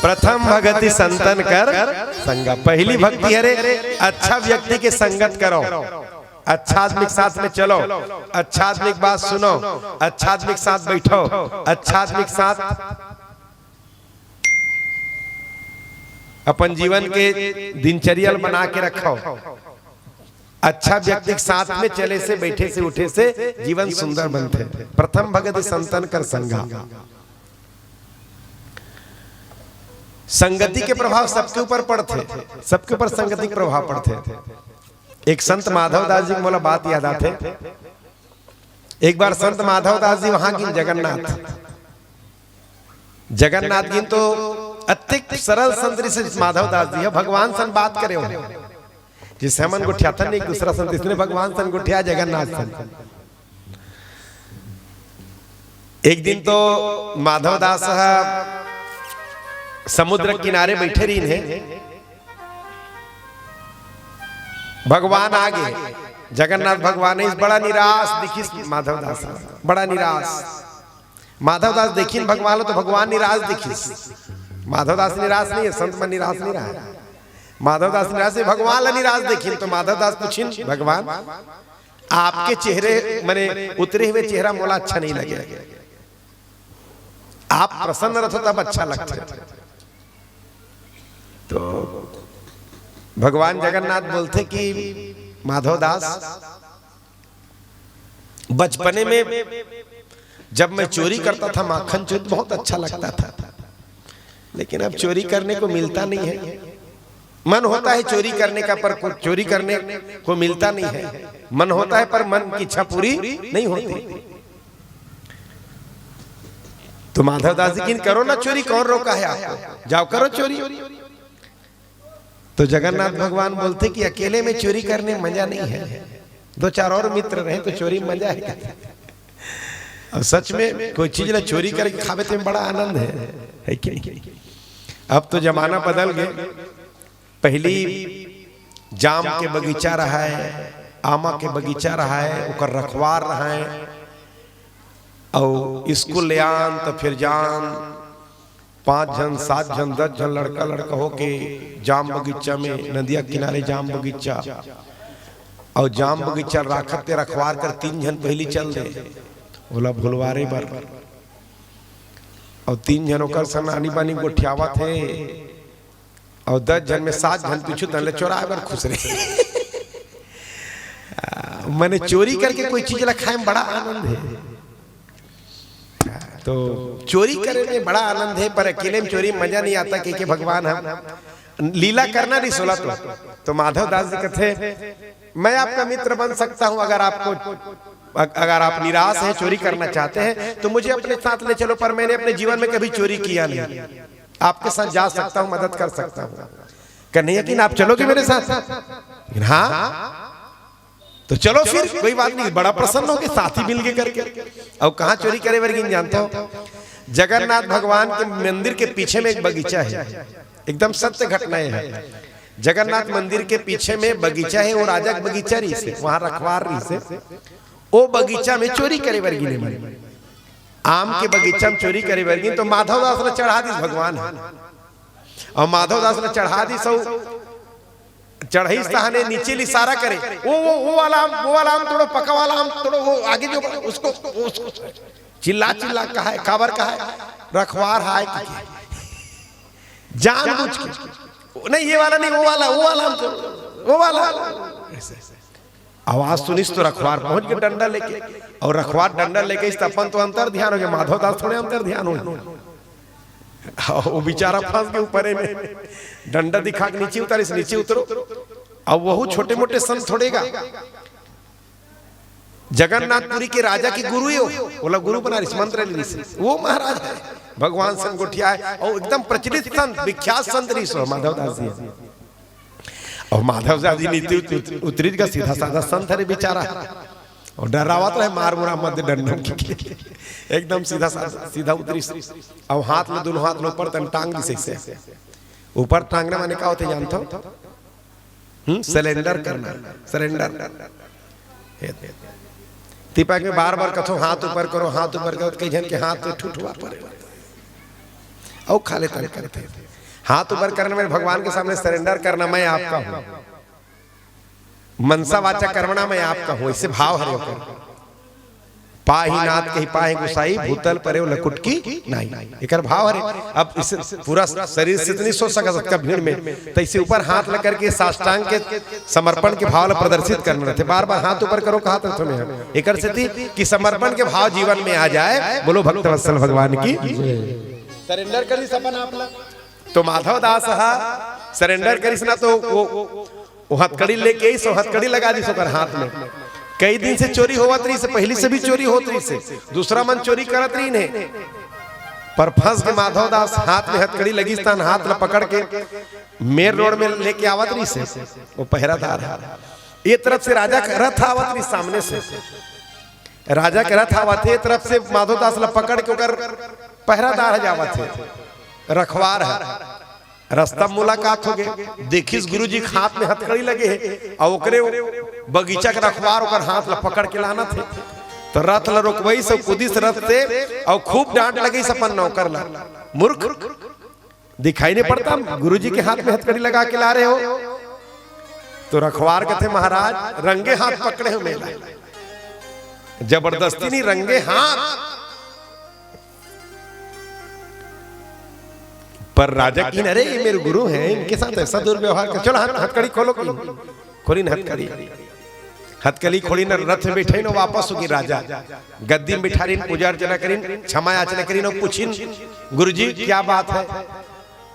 प्रथम भगति संतन कर संगा। पहली भक्ति है रे अच्छा व्यक्ति के संगत करो, अच्छा आदमी के साथ में चलो, अच्छा आदमी की बात सुनो, अच्छा आदमी के साथ बैठो, अच्छा आदमी के साथ अपन जीवन के दिनचर्या बना के रखो। अच्छा व्यक्ति के साथ में चले से बैठे से उठे से जीवन सुंदर बनते। प्रथम भगति संतन कर संगा। संगति के प्रभाव सबके ऊपर पड़ते, सबके ऊपर संगति के प्रभाव पड़ते। एक संत माधव दास जी को बोला बात याद आते। एक बार संत माधव दास जी वहां की जगन्नाथ गिन तो अत्यंत सरल संत से माधव दास जी है भगवान सन बात करे हो जिससे हमन गुठिया था नहीं दूसरा संत इसने भगवान सन गुठिया जगन्नाथ सन। एक दिन तो माधव दास समुद्र किनारे बैठे रही है, भगवान आगे जगन्नाथ भगवान इस बड़ा निराश दिखी माधव दास, बड़ा निराश। माधव दास देखी भगवान तो भगवान निराश दिखी। माधव दास निराश नहीं है, संत में निराश नहीं रहा है। माधव दास निराश है, भगवान ला निराश देखी तो माधव दास पूछिन भगवान आपके चेहरे मने उतरे हुए चेहरा मोला अच्छा नहीं लगे, आप प्रसन्न रहते तब अच्छा लगता है। तो भगवान जगन्नाथ बोलते कि माधव दास बचपने में जब मैं चोरी करता था माखन चोरी बहुत अच्छा लगता था, लेकिन अब चोरी करने को मिलता नहीं है। मन होता है चोरी करने का पर चोरी करने को मिलता नहीं है। मन होता है पर मन की इच्छा पूरी नहीं होती। तो माधव दास जी करो ना चोरी, कौन रोका है आपको, जाओ करो चोरी। तो जगन्नाथ भगवान बोलते कि अकेले में चोरी करने में मजा नहीं है, दो चार और मित्र रहे तो चोरी में मजा है। और सच में कोई चीज ना चोरी करके खावे तो बड़ा आनंद है कि नहीं। अब तो जमाना बदल गए। पहली जाम के बगीचा रहा है, आमा के बगीचा रहा है, ओकर रखवार रहा है, और स्कूल ले आन तो फिर जान 5 जन 7 जन 10 जन लड़का लड़का होके जाम बगीचा में नदिया किनारे जाम बगीचा, और जाम बगीचा राखते रखवार कर 3 जन पहली चल दे बोला भुलवारे बर, और 3 जनों का सनानी बानी गोठियावा थे, और 10 जन में 7 जन पीछू तले चोरा बर खुश रहे। मैंने चोरी करके कोई चीज खाए में बड़ा आनंद है। तो चोरी करने में बड़ा आनंद है, पर अकेले में चोरी मजा नहीं आता। कि भगवान हम लीला करना नहीं सोला तो माधव दास जी कहते मैं आपका मित्र बन सकता हूं अगर आप निराश हैं चोरी करना चाहते हैं तो मुझे अपने साथ ले चलो, पर मैंने अपने जीवन में कभी चोरी किया नहीं, आपके साथ जा सकता हूं, मदद कर सकता हूं। कहने यकीन आप चलोगे मेरे साथ? हाँ तो चलो फिर कोई बात नहीं, बड़ा प्रसन्न हो के साथी मिल के करके। और कहाँ चोरी करे वर्गिन जानते हो? जगन्नाथ भगवान के मंदिर के पीछे में एक बगीचा है, एकदम सत्य घटनाएं है। जगन्नाथ मंदिर के पीछे में बगीचा है, वो राजा का बगीचा रही से, वहां रखवार रही से, वो बगीचा में चोरी करे वर्गिन, आम के बगीचा में चोरी करे वर्गिन। तो माधव दास ने चढ़ा दी भगवान, और माधव दास ने चढ़ा दी सब चढ़ई सहाने नीचे इशारा करे वो वाला आम तोड़ो, पका वाला आम तोड़ो, वो आगे जो उसको चिल्ला चिल्ला कहा है, काबर कहा है, रखवार है जानबूझ के नहीं, ये वाला नहीं, वो वाला आम तोड़ो, वो वाला। आवाज सुनिस तो रखवार पहुंच के डंडा लेके, और रखवार डंडा लेके इस अपन तो अंतर ध्यान हो गया, माधव दास थोड़े अंतर ध्यान हो। वो बेचारा फंस के ऊपर में डंडा दिखा के नीचे उतारे, से नीचे उतरो। अब वह छोटे मोटे संत थोड़ेगा, जगन्नाथपुरी के राजा की गुरु हो, बोला गुरु बना मंत्र वो महाराज है, भगवान संत गोठिया है, और एकदम प्रचलित संत विख्यात संत ऋषि माधव दास जी। और माधव दास जी नीचे उतरी का सीधा साधा संत है बेचारा, और डरावत रहे मार मुरा मत डंडन की, एकदम सीधा सीधा उतरी, और हाथ में दोनों हाथ में ऊपर तन टांग दी से ऊपर टांगने माने क्या होते जानते हो? सरेंडर करना, सरेंडर। में बार बार कथो हाथ ऊपर करो, हाथ ऊपर करो, कई जन के हाथ तो ठुठुआ पड़े, और खाले तन करते हाथ ऊपर करना में भगवान के सामने सरेंडर करना, मैं आपका हूं, मनसा वाचा कर्मणा मैं आपका हूं, इससे भाव हरे होकर पाही नाथ कही पाही गुसाई भूतल परे लकुटकी नहीं, एक भाव हरे। अब इस पूरा शरीर से नहीं सोच सका भीड़ में, तो इसे ऊपर हाथ लग करके साष्टांग के समर्पण के भाव प्रदर्शित करने रहते, बार बार हाथ ऊपर करो कहा था तुम्हें एक कि समर्पण के भाव जीवन में आ जाए। बोलो भक्त वत्सल भगवान की सरेंडर करी सपन आपला। तो माधव दास सरेंडर करीस ना, तो वो हथकड़ी लेके ही सो हथकड़ी लगा दी सोकर हाथ में। कई दिन से चोरी होवत रही से, पहली से भी चोरी होत रही से, दूसरा मन चोरी करत रही ने, पर फंस के माधव दास हाथ में हथकड़ी लगी स्थान हाथ ल पकड़ के मेर रोड में लेके आवत रही से। वो पहरादार ये तरफ से राजा का रथ आवत रही, सामने से राजा के रथ आवत है, तरफ से माधव दास ल पकड़ के ओकर पहरादार जावत है, रखवार है। रास्ता मुलाकात हो गए, देखिस गुरुजी के हाथ में हथकड़ी लगे है और ओकरे बगीचा के रखवार ओकर हाथ ला पकड़ के लाना थे। तो रथ ला रोकवई सब कुदिस रथ से और खूब डांट लगी सपन नौकर ला, मूर्ख दिखाई नहीं पड़ता गुरुजी के हाथ में हथकड़ी लगा के ला रहे हो। तो रखवार कहते महाराज रंगे हाथ पकड़े हो मेला, जबरदस्ती नहीं रंगे हाथ। पर राजा की अरे ये मेरे गुरु हैं, इनके साथ ऐसा दुर्व्यवहार कर, चलो हथकड़ी खोलो, खोली न हथकड़ी, हथकड़ी खोली न रथ में बैठे न वापस होगी राजा गद्दी में बिठा रही, पूजा अर्चना करी, क्षमा याचना करी, न पूछिन गुरुजी क्या बात है।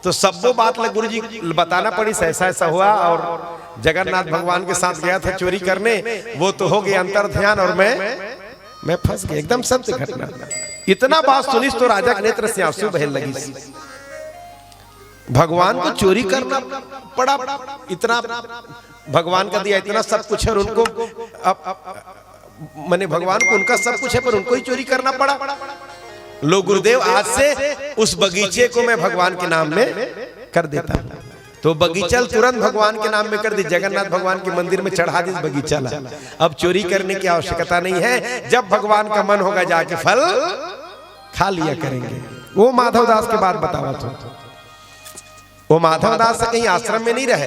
तो सब वो बात लग गुरुजी बताना पड़ी, ऐसा ऐसा हुआ और जगन्नाथ भगवान के साथ गया था चोरी करने, वो तो हो गया अंतर ध्यान और मैं फंस गया। एकदम सत्य घटना। इतना बात सुनिस तो राजा के नेत्र से आंसू बहने लगी। भगवान को चोरी करना पड़ा, इतना भगवान का दिया इतना सब कुछ है और उनको मैंने भगवान को उनका सब कुछ है पर उनको ही चोरी करना पड़ा। लो गुरुदेव आज से उस बगीचे को मैं भगवान के नाम में कर देता हूं। तो बगीचा तुरंत भगवान के नाम में कर दी, जगन्नाथ भगवान के मंदिर में चढ़ा दी बगीचा ला। अब चोरी करने की आवश्यकता नहीं है, जब भगवान का मन होगा जाके फल खा लिया करेंगे। वो माधव दास के बाद बतावा तो वो माधव दास से कहीं आश्रम में नहीं रहे,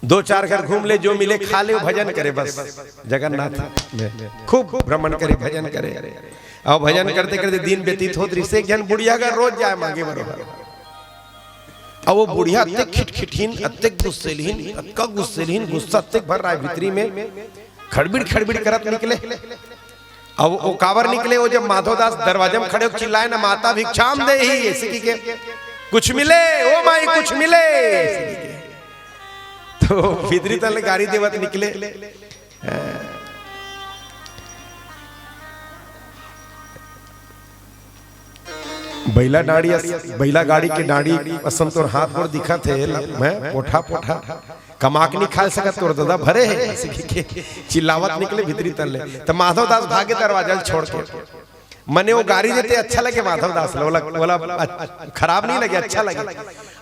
दो चार घर घूम ले, जो मिले खा ले, भजन करे बस जगन्नाथ में खूब भ्रमण करे, भजन करे। और भजन करते करते दिन व्यतीत होत रही से एक जन बुढ़िया का रोज जाए मांगे बरोबर। और वो बुढ़िया अत्यक खिटखिटीन, अत्यक गुस्सेलीन, अत्यक गुस्सेलीन, गुस्सा अत्यक भर रहा है भीतरी में, खड़बिड़ खड़बिड़ करत निकले। अब वो कावर निकले, वो जब माधव दास दरवाजे में खड़े चिल्लाए ना माता भिक्षाम दे ही, ऐसे की कुछ मिले ओ माई कुछ मिले। तो फिदरी तल गाड़ी देवत निकले। बैला डाड़ी, बैला गाड़ी के डाड़ी असम तोर हाथ पर दिखा थे, मैं पोठा पोठा कमाक नहीं खा सकत तोर दादा भरे है, चिल्लावत निकले भीतरी तले। तो माधव दास भागे दरवाजा छोड़ के, मने वो गाड़ी देते अच्छा लगे माधव दास बोला खराब नहीं लगे, अच्छा लगे।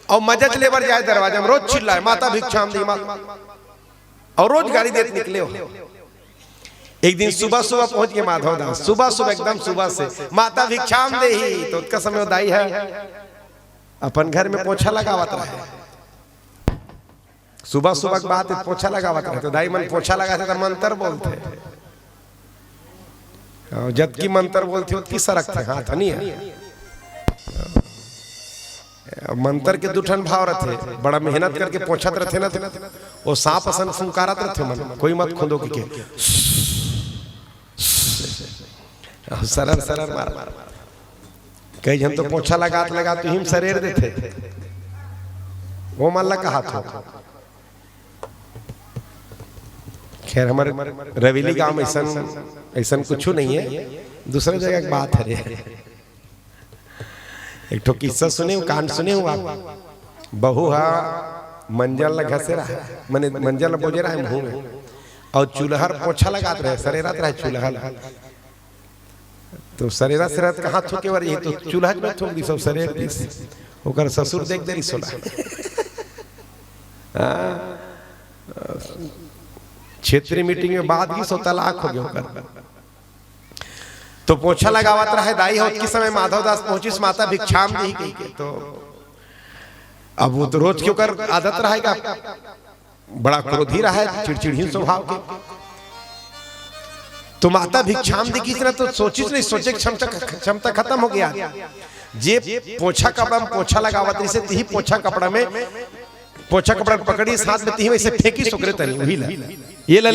और मजच लेबर जाए दरवाजा में, रोज चिल्लाए माता भिक्षाम दी माता, और रोज गाड़ी देते निकले हो। एक दिन सुबह सुबह पहुंच गए माधव दास, सुबह सुबह एकदम सुबह से माता भिक्षाम दे ही। तो उसका समय दाई है अपन घर में पोछा लगावत रहे, सुबह सुबह बात पोछा लगावत रहे। तो दाई मन पोछा लगाते तो मंत्र बोलते, जब की मंत्र बोलते उतकी सरक थे हाथ नहीं है। मंत्र के दुठन भाव रहते, बड़ा मेहनत करके पोछत रहते ना, वो सांप असन फुंकारत रहते मन, कोई मत खुदो के सरर सरर मार मार। कई जन तो पोछा लगा तो हिम शरीर देते, वो मल्ला का हाथ हो। खैर हमारे रवेली गांव में ऐसा कुछ नहीं है, दूसरे जगह की बात है। एक ठो किस्सा सुने, कांड सुने हो आप? बहू हा मंजल ल घसे रहा, मैंने मंजल बोझे रहा है मुंह में, और चूल्हर पोछा लगात रहे, सरेरात रहे चूल्हा। तो सरेरा सरेरात कहाँ थूके वर, ये तो चूल्हा में थूक दी सब सरेर दी। ओकर ससुर देख देरी सोला, क्षेत्रीय मीटिंग में बात की सो तलाक हो गया। तो पोछा लगावत रहे दाई हो उतकी समय माधव दास पहुंचिस माता भिक्षाम दी कही के। तो अब वो तो रोज क्यों कर आदत रहेगा, बड़ा क्रोधी रहा है, चिड़चिड़ी स्वभाव के। तो माता भिक्षाम दी की तो सोचिस नहीं, सोचे क्षमता खत्म हो गया। जे पोछा कपड़ा में पोछा लगावत रही से तीही पोछा कपड़ा में पोछा कपड़ा पकड़ी साथ में तीही वैसे फेंकी सुकरे तनी वही ला ये ले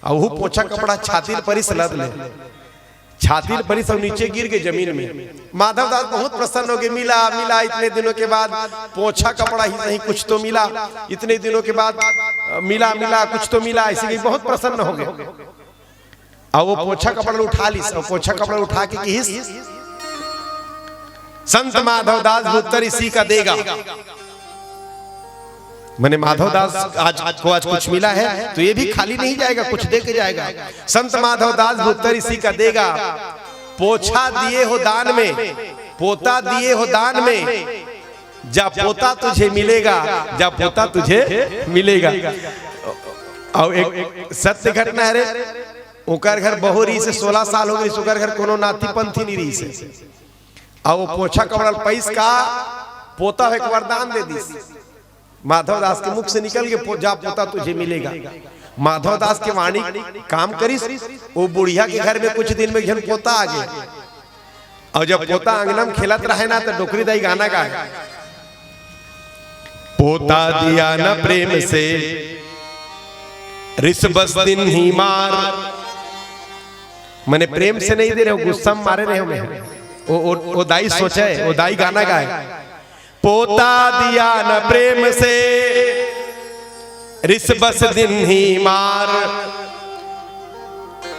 और वो पोछा कपड़ा छाती पर ही लद ले, छाती पर ही सब नीचे गिर गए जमीन में। माधव दास बहुत प्रसन्न हो गए, मिला मिला इतने दिनों के बाद पोछा कपड़ा ही नहीं कुछ तो मिला, इतने दिनों के बाद मिला मिला कुछ तो मिला, ऐसे बहुत प्रसन्न हो गए। और वो पोछा कपड़ा उठा ली, पोछा कपड़ा उठा के किस संत माधव दास उत्तर इसी का देगा। मैंने माधव दास आज कुछ मिला है तो ये भी खाली नहीं जाएगा, कुछ दे के जाएगा। संत माधव दास उत्तर इसी का देगा। पोछा दिए हो दान में, पोता दिए हो दान में, जा पोता तुझे मिलेगा, जा पोता तुझे मिलेगा। और एक सत्य घटना है रे, ओकर घर बहुरी से 16 साल हो गई, ओकर घर कोनो नाती पंथी नहीं रही से। और वो पोछा कपड़ा पैस का पोता एक वरदान दे दी माधव दास के मुख से निकल के, जा पोता तुझे मिलेगा। माधव दास के वाणी काम करिस, वो बुढ़िया के घर में कुछ दिन में जन पोता आ गया। और जब पोता अंगना में खेलत रहे ना तो डोकरी दाई गाना गाए, पोता दिया न प्रेम से रिस बस दिन ही मार। मैंने प्रेम से नहीं दे रहे हो, गुस्सा में मारे रहे हो। वो दाई सोचे, वो दाई गाना गाए, पोता दिया न प्रेम से रिस बस दिन ही मार।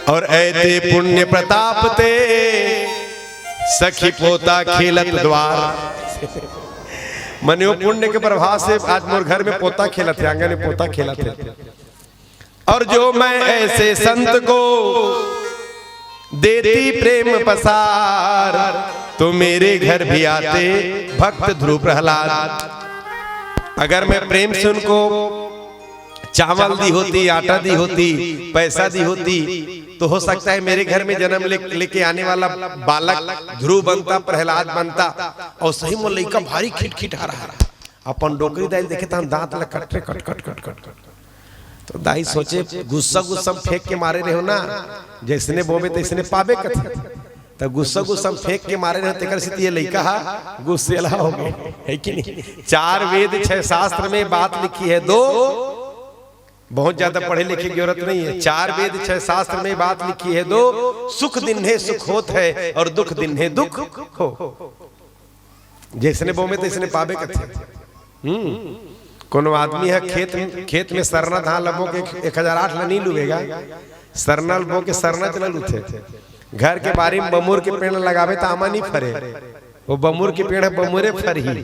और ऐते पुण्य प्रताप ते सखी पोता खेलत द्वार। मने वो पुण्य के प्रभाव से आज मोर घर में पोता खेलत है, आंगन में पोता खेलत है। और जो मैं ऐसे संत को देती प्रेम पसार, तो मेरे घर भी आते भक्त ध्रुव प्रहलाद। अगर मैं प्रेम से उनको चावल दी होती, आटा दी होती, पैसा दी होती, तो हो सकता है मेरे घर में जन्म लेके आने वाला बालक ध्रुव बनता, प्रहलाद बनता। और सही में लड़का भारी खिटखिट आ रहा, अपन डोकरी दाई देखे तो दांत लग cut cut cut cut cut. तो दाई सोचे गुस्सा गुस्सा फेंक के मारे रहे हो ना, जैसने बोबे तैसने पाबे कथे। तो गुस्सा गुस्सा फेंक के मारे रहे तेकर से ये लड़का गुस्सेला हो गए, है कि नहीं। 4 वेद 6 शास्त्र में बात लिखी है, दो बहुत ज्यादा पढ़े लिखे की जरूरत नहीं है। 4 वेद 6 शास्त्र में बात लिखी है, दो सुख दिन है सुख होत है और दुख दिन है दुख हो। जैसने बोबे तैसने पाबे कथे। कोनो आदमी है खेत में सरना धान लबो के 1008 नहीं लुएगा, सरना लबो के सरना चला लुथे। घर के बारी में बमुर के पेड़ लगावे तो आमा नहीं फरे, वो बमुर के पेड़ बमुरे फर ही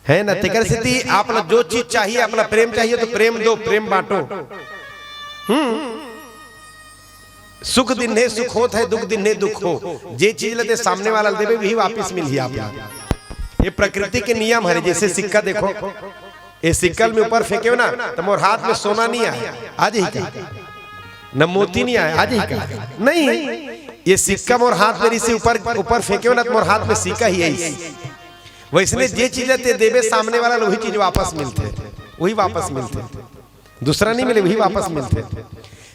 है ना। तेकर से आप जो चीज चाहिए, अपना प्रेम चाहिए तो प्रेम दो, प्रेम बांटो। सुख दिन है सुख होत है, दुख दिन है दुख हो। जे चीज लेते सामने वाला देवे वही वापिस मिली आप। ये प्रकृति के नियम है। जैसे सिक्का देखो, ये सिक्कल में ऊपर फेंके हो ना तो मोर हाथ में सोना नहीं आया आज ही का, न मोती नहीं आया आज ही का, नहीं। ये सिक्का मोर हाथ में इसे ऊपर फेंके हो ना तो मोर हाथ में सिक्का ही है। वैसने जे चीज देवे सामने वाला वही चीज वापस मिलते, वही वापस मिलते, दूसरा नहीं मिले वही वापस मिलते।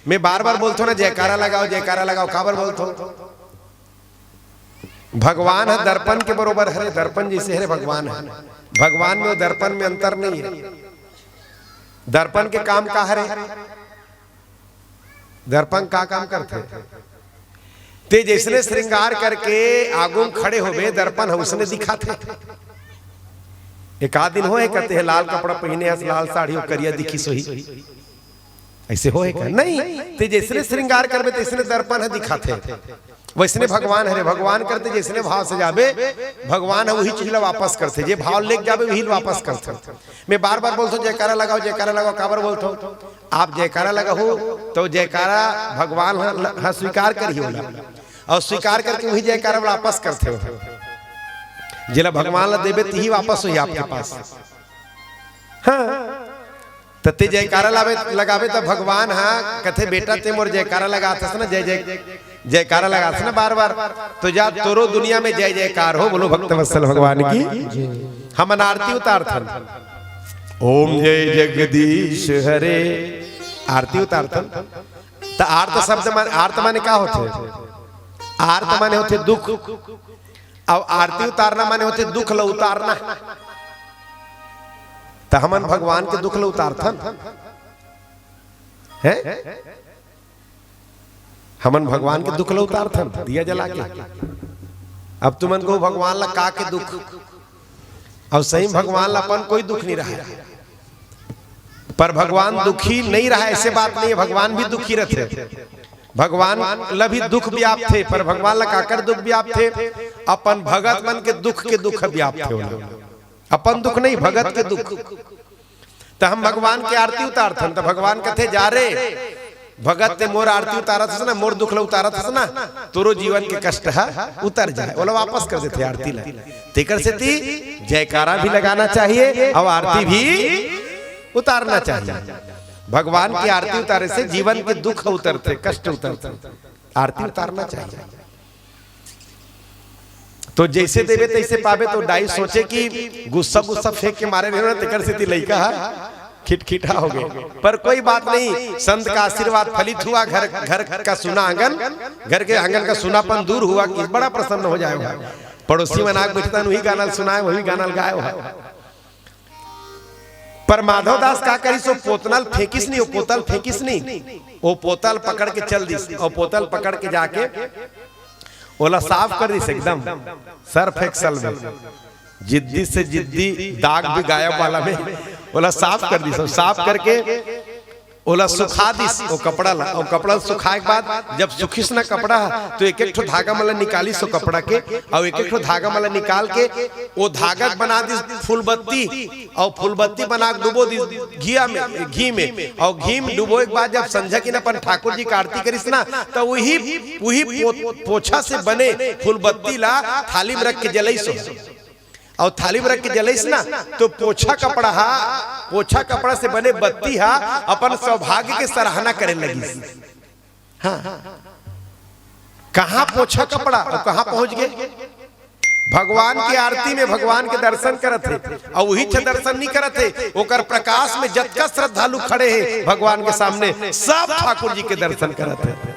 मैं बार बार बोलता हूँ ना जयकारा लगाओ जयकारा लगाओ, काबर बोलता हूँ। भगवान है दर्पण के बरोबर है, दर्पण जैसे है भगवान है। भगवान में दर्पण में अंतर नहीं है। दर्पण के काम का है, दर्पण का काम करते ते जैसने श्रृंगार करके आगुम खड़े हो गए, दर्पण है उसने दिखाते। एक आध दिन होए कहते हैं लाल कपड़ा पहने, लाल साड़ी और करिया दिखी सोही, ऐसे होए क्या? नहीं, ते जैसने श्रृंगार करबे तैसने दर्पण है दिखाते। वैसने भगवान है, भगवान करते जैसने भाव से जाबे भगवान है वही चीज वापस करते, जे भाव लेके जाबे वही वापस करते। मैं बार बार बोलता हूँ जयकारा लगाओ जयकारा लगाओ, काबर बोलता हूँ। आप जयकारा लगाओ तो जयकारा भगवान स्वीकार कर ही होला, और स्वीकार करके वही जयकारा वापस करते हो। जिला भगवान ला देवे ही वापस हुई आपके पास। हाँ तते जयकारा लगावे तो भगवान हाँ कथे बेटा ते मोर जयकारा लगाते ना, जय जय जयकारा लगाते ना बार बार। तो जा तोरो दुनिया में जय जयकार हो, बोलो भक्त वत्सल भगवान की। हम आरती उतारथन ओम जय जगदीश हरे, आरती उतारथन। तो आर्त शब्द माने, आर्त माने क्या होते? आर्त माने होते दुख, और आरती उतारना माने होते दुख ल उतारना। तो हमन भगवान के दुख ल उतारथन है, हमन भगवान के दुख ल उतारथन दिया जला के। अब तुमन को भगवान ला का के दुख, और सही भगवान ला अपन कोई दुख नहीं रहा है, पर भगवान दुखी नहीं रहा ऐसे बात नहीं है, भगवान भी दुखी रहते। भगवान ला भी दुख व्याप्त थे, पर भगवान ला काकर दुख व्याप्त थे? अपन भगत मन के दुख व्याप्त थे, अपन दुख नहीं भगत के दुख। तो हम भगवान की आरती उतारथन, तो भगवान कथे जा रे भगत ते मोर आरती उतारत हस ना, मोर दुख ला उतारत हस ना, तोरो जीवन के कष्ट है उतर जाए, बोला वापस कर देते आरती ला। तेकर से ती जयकारा भी लगाना चाहिए और आरती भी उतारना चाहिए। भगवान की आरती उतारे से जीवन के दुख उतरते, कष्ट उतरते, आरती उतारना चाहिए। तो जैसे देवे तैसे पावे। तो डाई सोचे कि गुस्सा गुस्सा फेंक के मारे नहीं, तेकर से लइका खिटखिटा हो गए, पर कोई बात नहीं, संत का आशीर्वाद फलित हुआ, घर का सुना आंगन, घर के आंगन का सुनापन दूर हुआ कि बड़ा प्रसन्न हो जाएगा। पड़ोसी में नाक बैठता वही गाना सुनाए, वही गाना गाए। पर माधव दास का करी सो पोतनल फेंकिस नहीं, वो पोतल फेंकिस नहीं, वो पोतल पकड़ के चल दिस, और पोतल पकड़ के जाके ओला साफ कर दिस एकदम सर्फ एक्सल में, जिद्दी से जिद्दी दाग भी गायब वाला में ओला साफ कर दिस। साफ करके ओला सुखा दिस वो कपड़ा ला, और कपड़ा सुखाए के बाद जब सुखिस ना कपड़ा तो एक एक ठो धागा मला निकाली सो कपड़ा के, और एक एक ठो धागा मला निकाल के वो धागा बना दिस फूलबत्ती, और फूलबत्ती बना डुबो दिस घी में, और घी में डुबोए के बाद जब संझा की ना अपन ठाकुर जी का आरती करिस ना, तो वही पोछा से बने फूलबत्ती ला थाली में रख के जलैसो, और थाली में रख के जलैस ना, तो पोछा कपड़ा से बने बत्ती अपन सौभाग्य के सराहना करे लगी। हाँ, कहाँ पोछा कपड़ा और कहाँ पहुंच गए? भगवान की आरती में भगवान के दर्शन करते, और वही दर्शन नहीं करते, ओकर प्रकाश में जतका श्रद्धालु खड़े हैं भगवान के सामने, सब ठाकुर जी के दर्शन करते।